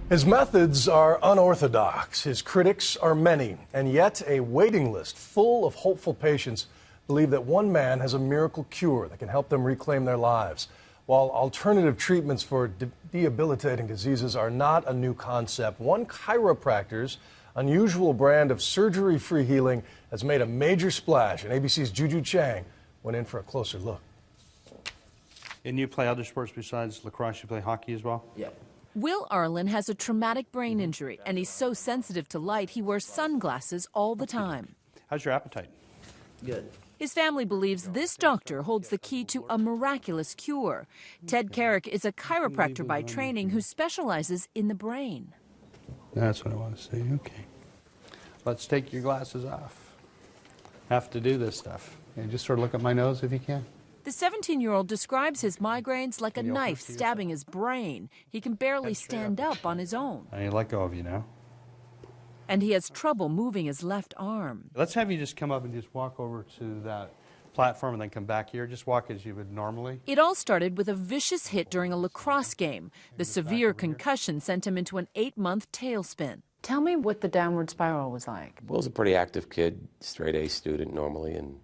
His methods are unorthodox, his critics are many, and yet a waiting list full of hopeful patients believe that one man has a miracle cure that can help them reclaim their lives. While alternative treatments for debilitating diseases are not a new concept, one chiropractor's unusual brand of surgery-free healing has made a major splash, and ABC's Juju Chang went in for a closer look. And you play other sports besides lacrosse? You play hockey as well? Yeah. Will Arlen has a traumatic brain injury, and he's so sensitive to light he wears sunglasses all the time. How's your appetite? Good. His family believes this doctor holds the key to a miraculous cure. Ted Carrick is a chiropractor by training who specializes in the brain. That's what I want to say. Okay. Let's take your glasses off. Have to do this stuff. And just sort of look at my nose if you can. The 17-year-old describes his migraines like a Can you open knife it to stabbing his brain. He can barely stand up on his own. I let go of you now. And he has trouble moving his left arm. Let's have you just come up and just walk over to that platform and then come back here. Just walk as you would normally. It all started with a vicious hit during a lacrosse game. The severe concussion sent him into an 8-month tailspin. Tell me what the downward spiral was like. Will's a pretty active kid, straight A student normally, and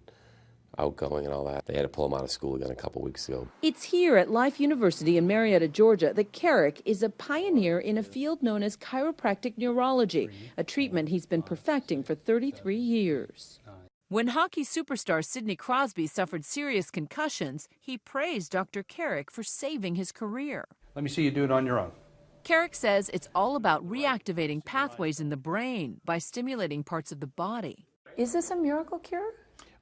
outgoing and all that. They had to pull him out of school again a couple weeks ago. It's here at Life University in Marietta, Georgia, that Carrick is a pioneer in a field known as chiropractic neurology, a treatment he's been perfecting for 33 years. When hockey superstar Sidney Crosby suffered serious concussions, he praised Dr. Carrick for saving his career. Let me see you do it on your own. Carrick says it's all about reactivating pathways in the brain by stimulating parts of the body. Is this a miracle cure?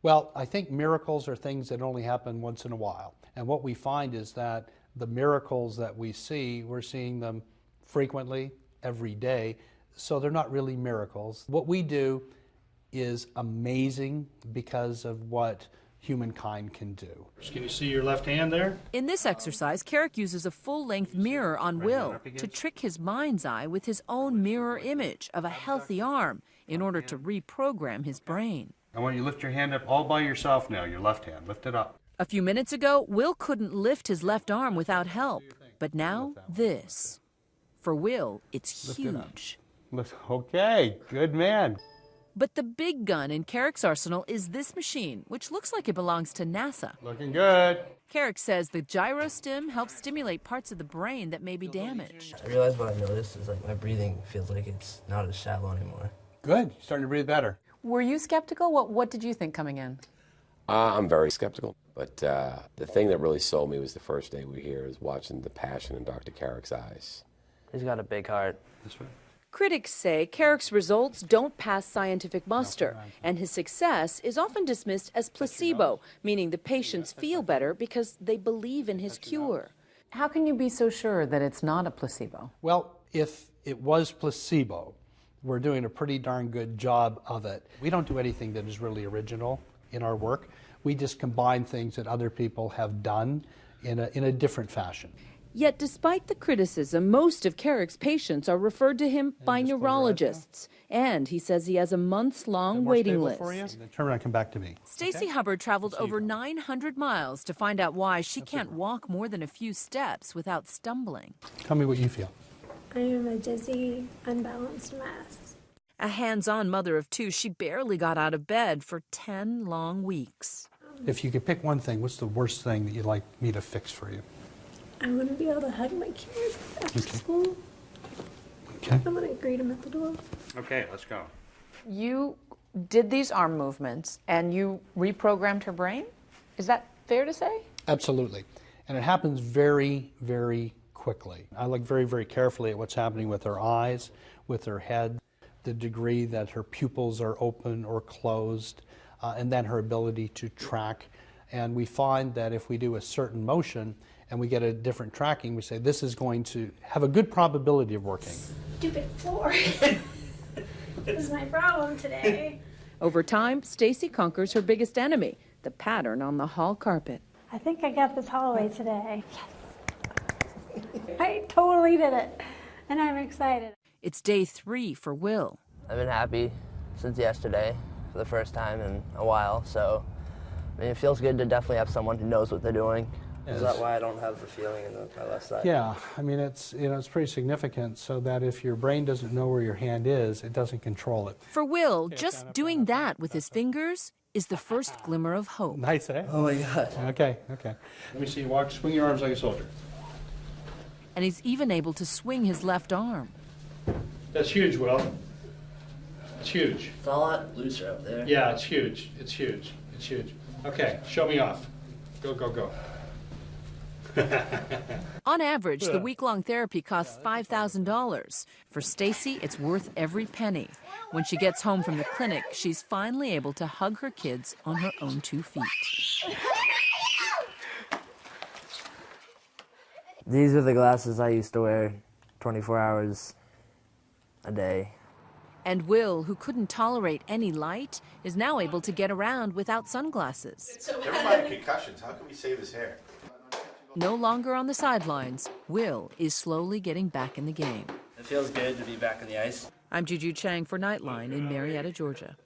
Well, I think miracles are things that only happen once in a while. And what we find is that the miracles that we see, we're seeing them frequently, every day, so they're not really miracles. What we do is amazing because of what humankind can do. Can you see your left hand there? In this exercise, Carrick uses a full-length mirror on Will to trick his mind's eye with his own mirror image of a healthy arm in order to reprogram his brain. I want you to lift your hand up all by yourself now, your left hand. Lift it up. A few minutes ago, Will couldn't lift his left arm without help. But now, this. For Will, it's huge. Okay, good man. But the big gun in Carrick's arsenal is this machine, which looks like it belongs to NASA. Looking good. Carrick says the gyrostim helps stimulate parts of the brain that may be damaged. I realized what I noticed is like my breathing feels like it's not as shallow anymore. Good, you're starting to breathe better. Were you skeptical? What did you think coming in? I'm very skeptical, but the thing that really sold me was the first day we were here is watching the passion in Dr. Carrick's eyes. He's got a big heart. This way. Critics say Carrick's results don't pass scientific muster, and his success is often dismissed as placebo, meaning the patients feel better because they believe in his cure. How can you be so sure that it's not a placebo? Well, if it was placebo, we're doing a pretty darn good job of it. We don't do anything that is really original in our work. We just combine things that other people have done in a different fashion. Yet despite the criticism, most of Carrick's patients are referred to him by neurologists. And he says he has a months-long waiting list. Turn around and come back to me. Stacey Hubbard traveled over 900 miles to find out why she can't walk more than a few steps without stumbling. Tell me what you feel. I am a dizzy, unbalanced mess. A hands-on mother of two, she barely got out of bed for 10 long weeks. If you could pick one thing, what's the worst thing that you'd like me to fix for you? I want to be able to hug my kids after school. Okay. I want to greet them at the door. Okay, let's go. You did these arm movements and you reprogrammed her brain? Is that fair to say? Absolutely. And it happens very, very quickly. I look very, very carefully at what's happening with her eyes, with her head, the degree that her pupils are open or closed, and then her ability to track. And we find that if we do a certain motion and we get a different tracking, we say this is going to have a good probability of working. Stupid floor. This is my problem today. Over time, Stacey conquers her biggest enemy, the pattern on the hall carpet. I think I got this hallway today. Yes. I totally did it. And I'm excited. It's day 3 for Will. I've been happy since yesterday for the first time in a while, so I mean, it feels good to definitely have someone who knows what they're doing Is that why I don't have the feeling in my left side? Yeah, I mean, it's pretty significant, so that if your brain doesn't know where your hand is, it doesn't control it. For Will, just doing that with his fingers is the first glimmer of hope. Nice, eh? Oh my God. Okay. Let me see you walk, swing your arms like a soldier. And he's even able to swing his left arm. That's huge, Will. It's huge. It's a lot looser up there. Yeah, it's huge. It's huge. It's huge. Okay, show me off. Go, go, go. On average, the week-long therapy costs $5,000. For Stacy, it's worth every penny. When she gets home from the clinic, she's finally able to hug her kids on her own 2 feet. These are the glasses I used to wear 24 hours a day. And Will, who couldn't tolerate any light, is now able to get around without sunglasses. Never mind concussions. How can we save his hair? No longer on the sidelines, Will is slowly getting back in the game. It feels good to be back on the ice. I'm Juju Chang for Nightline in Marietta, Georgia.